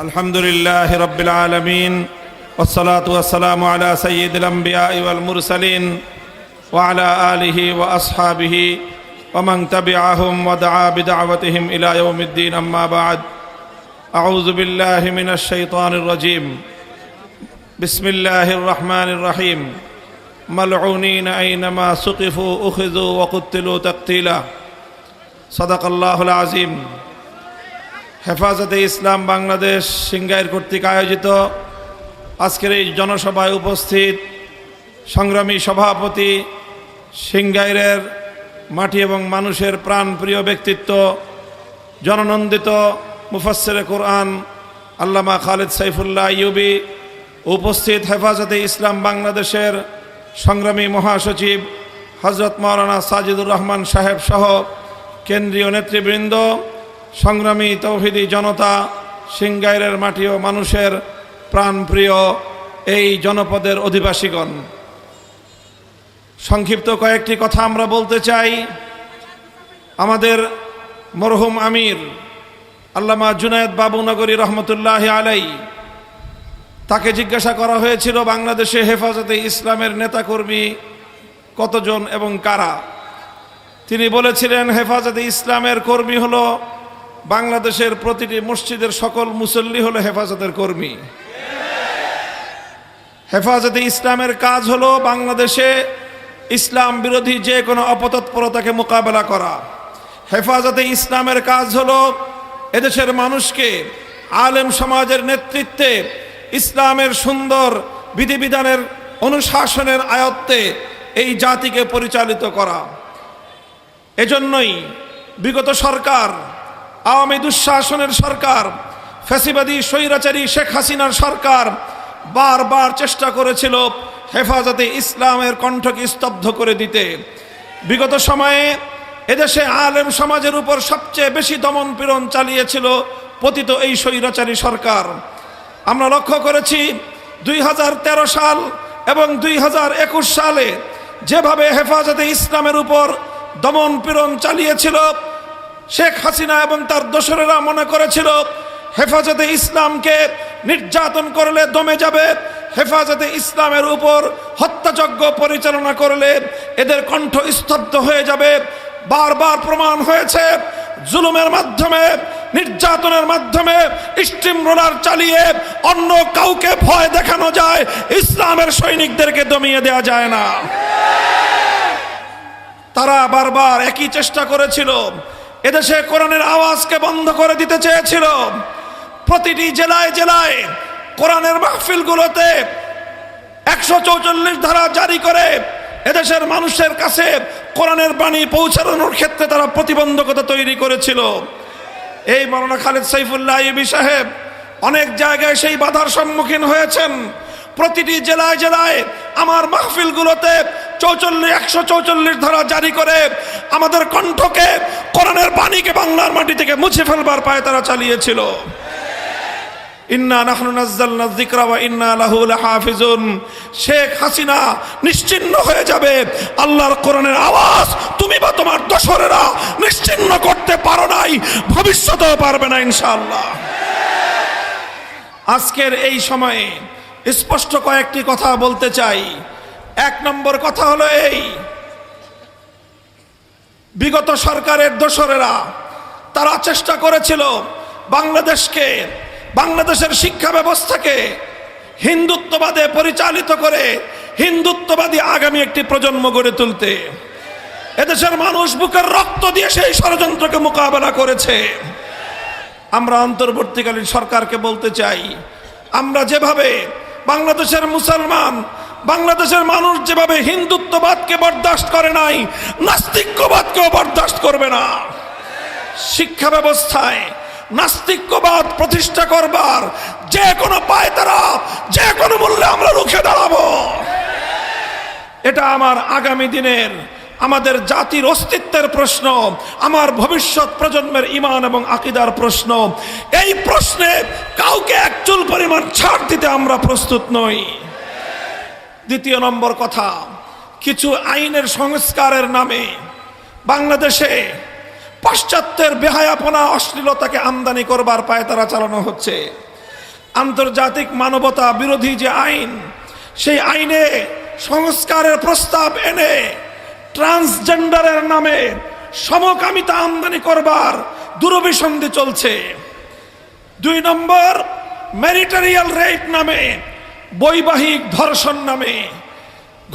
আলহামদুলিল্লাহি রাব্বিল আলামিন ওয়াসসালাতু ওয়াসসালামু আলা সাইয়্যিদিল আমবিয়াই ওয়াল মুরসালিন ওয়া আলা আলিহি ওয়া আসহাবিহি ওয়া মান তাবিআহুম ওয়া দাআ বিদাওয়াতিহিম ইলা ইয়াউমিদ্দিন আম্মা বা'দ আউযু বিল্লাহি মিনাশ শাইতানির রাজীম বিসমিল্লাহির রহমানির রহিম মালউনিনা আইনামা সুকিফু উখিযু ওয়া কুতিলু তাকতিলা সাদাকাল্লাহুল আযীম। হেফাজতে ইসলাম বাংলাদেশ সিংগাইর কর্তৃক আয়োজিত আজকের এই জনসভায় উপস্থিত সংগ্রামী সভাপতি, সিংগাইরের মাটি এবং মানুষের প্রাণপ্রিয় ব্যক্তিত্ব, জননন্দিত মুফাসসিরে কোরআন আল্লামা খালেদ সাইফুল্লাহ আইয়ুবী, উপস্থিত হেফাজতে ইসলাম বাংলাদেশের সংগ্রামী মহাসচিব হযরত মাওলানা সাজিদুর রহমান সাহেব সহ কেন্দ্রীয় নেতৃবৃন্দ, সংগ্রামী তৌহিদি জনতা, সিংগাইরের মাটি ও মানুষের প্রাণপ্রিয় এই জনপদের অধিবাসীগণ, সংক্ষিপ্ত কয়েকটি কথা আমরা বলতে চাই। আমাদের মরহুম আমির আল্লামা জুনায়েদ বাবুনগরী রহমতুল্লাহি আলাইহি, তাকে জিজ্ঞাসা করা হয়েছিল বাংলাদেশে হেফাজতে ইসলামের নেতাকর্মী কতজন এবং কারা। তিনি বলেছিলেন, হেফাজতে ইসলামের কর্মী হলো বাংলাদেশের প্রতিটি মসজিদের সকল মুসল্লি হলো হেফাজতের কর্মী। হেফাজতে ইসলামের কাজ হলো বাংলাদেশে ইসলাম বিরোধী যে কোনো অপতৎপরতাকে মোকাবেলা করা। হেফাজতে ইসলামের কাজ হলো এদেশের মানুষকে আলেম সমাজের নেতৃত্বে ইসলামের সুন্দর বিধিবিধানের অনুশাসনের আয়ত্তে এই জাতিকে পরিচালিত করা। এজন্যই বিগত সরকার, আওয়ামী দুঃশাসনের সরকার, ফ্যাসিবাদী স্বৈরাচারী শেখ হাসিনার সরকার বারবার চেষ্টা করেছিল হেফাজতে ইসলামের কণ্ঠকে স্তব্ধ করে দিতে। বিগত সময়ে এদেশে আলেম সমাজের উপর সবচেয়ে বেশি দমন পীড়ন চালিয়েছিল পতিত এই স্বৈরাচারী সরকার। আমরা লক্ষ্য করেছি 2013 সাল এবং 2021 সালে যেভাবে হেফাজতে ইসলামের উপর দমন পীড়ন চালিয়েছিল, শেখ হাসিনা এবং তার দোসরেরা মনে করেছিল হেফাজতে ইসলামকে নির্যাতন করলে দমে যাবে, হেফাজতে ইসলামের উপর হত্যাযজ্ঞ পরিচালনা করলে এদের কণ্ঠ স্তব্ধ হয়ে যাবে। বারবার প্রমাণ হয়েছে, জুলুমের মাধ্যমে, নির্যাতনের মাধ্যমে, স্টিম রোলার চালিয়ে অন্য কাউকে ভয় দেখানো যায়, ইসলামের সৈনিকদেরকে দমিয়ে দেওয়া যায় না। তারা বারবার একই চেষ্টা করেছিল, এদেশে কোরআনের আওয়াজকে বন্ধ করে দিতে চেয়েছিল। প্রতিটি জেলায় জেলায় কোরআনের মাহফিলগুলোতে 144 ধারা জারি করে এদেশের মানুষের কাছে কোরআনের বাণী পৌঁছানোর ক্ষেত্রে তারা প্রতিবন্ধকতা তৈরি করেছিল। এই মাওলানা খালেদ সাইফুল্লাহ আইয়ুবী সাহেব অনেক জায়গায় সেই বাধার সম্মুখীন হয়েছেন। প্রতিটি জেলায় জেলায় আমার মাহফিলগুলোতে 144 ধারা জারি করে আমাদের কণ্ঠকে, কোরআনের বাণীকে বাংলার মাটি থেকে মুছে ফেলবার পায় তারা চালিয়েছিল। ইন্না নাহনু নাযালনা যিকরা ওয়া ইন্না লাহু লাহাফিজুন। শেখ হাসিনা নিশ্চিহ্ন হয়ে যাবে, আল্লাহর কোরআনের আওয়াজ তুমি বা তোমার দোসরেরা নিশ্চিহ্ন করতে পারো নাই, ভবিষ্যতেও পারবে না ইনশাআল্লাহ। আজকের এই সময়ে স্পষ্ট কয়েকটি কথা বলতে চাই। 1 নম্বর কথা হলো এই, বিগত সরকারের দোসরেরা তারা চেষ্টা করেছিল বাংলাদেশের শিক্ষা ব্যবস্থাকে হিন্দুত্ববাদে পরিচালিত করে হিন্দুত্ববাদী আগামী একটি প্রজন্ম গড়ে তুলতে। এদেশের মানুষ বুকের রক্ত দিয়ে সেই ষড়যন্ত্রকে মোকাবেলা করেছে। আমরা অন্তর্বর্তীকালীন সরকারকে বলতে চাই, আমরা যেভাবে বাংলাদেশের মুসলমান, বাংলাদেশের মানুষ যেভাবে হিন্দুত্ববাদকে বরদাস্ত করে নাই, নাস্তিক্যবাদকেও বরদাস্ত করবে না। শিক্ষা ব্যবস্থায় নাস্তিক্যবাদ প্রতিষ্ঠা করবার যে কোনো পায়তারা, যে কোনো মূল্যে আমরা রুখে দাঁড়াবো। এটা আমার আগামী দিনের, আমাদের জাতির অস্তিত্বের প্রশ্ন, আমার ভবিষ্যৎ প্রজন্মের ঈমান এবং আকীদার প্রশ্ন। এই প্রশ্নে কাউকে এক চুল পরিমাণ ছাড় দিতে আমরা প্রস্তুত নই। দ্বিতীয় নম্বর কথা, কিছু আইনের সংস্কারের নামে বাংলাদেশে পাশ্চাত্যের বেহায়াপনা, অশ্লীলতাকে আমদানি করবার পায়তারা চালানো হচ্ছে। আন্তর্জাতিক মানবতা বিরোধী যে আইন, সেই আইনে সংস্কারের প্রস্তাব এনে ট্রান্সজেন্ডারের নামে সমকামিতা আমদানি করবার দুরভিসন্ধি চলছে। 2 নম্বর, ম্যারিটারিয়াল রেপ নামে, বৈবাহিক ধর্ষণ নামে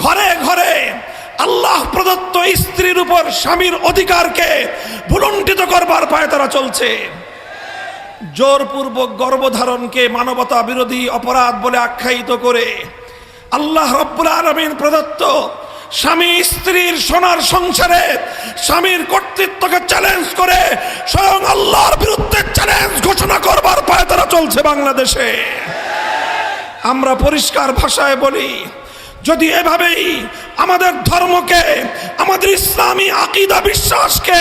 ঘরে ঘরে আল্লাহ প্রদত্ত স্ত্রীর উপর স্বামীর অধিকারকে ভুলুণ্ঠিত করবার পায়তারা চলছে। জোরপূর্বক গর্ভধারণকে মানবতা বিরোধী অপরাধ বলে আখ্যায়িত করে আল্লাহ রাব্বুল আলামিন প্রদত্ত স্বামী স্ত্রীর সোনার সংসারে স্বামীর কর্তৃত্বকে চ্যালেঞ্জ করে স্বয়ং আল্লাহর বিরুদ্ধে চ্যালেঞ্জ ঘোষণা করবার পায়তারা চলছে বাংলাদেশে। আমরা পরিষ্কার ভাষায় বলি, যদি এভাবেই আমাদের ধর্মকে, আমাদের ইসলামী আকীদা বিশ্বাসকে,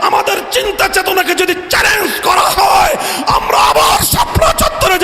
আমাদের চিন্তা চেতনাকে যদি চ্যালেঞ্জ করা হয়, আমরা আবার স্বপ্ন চত্বরে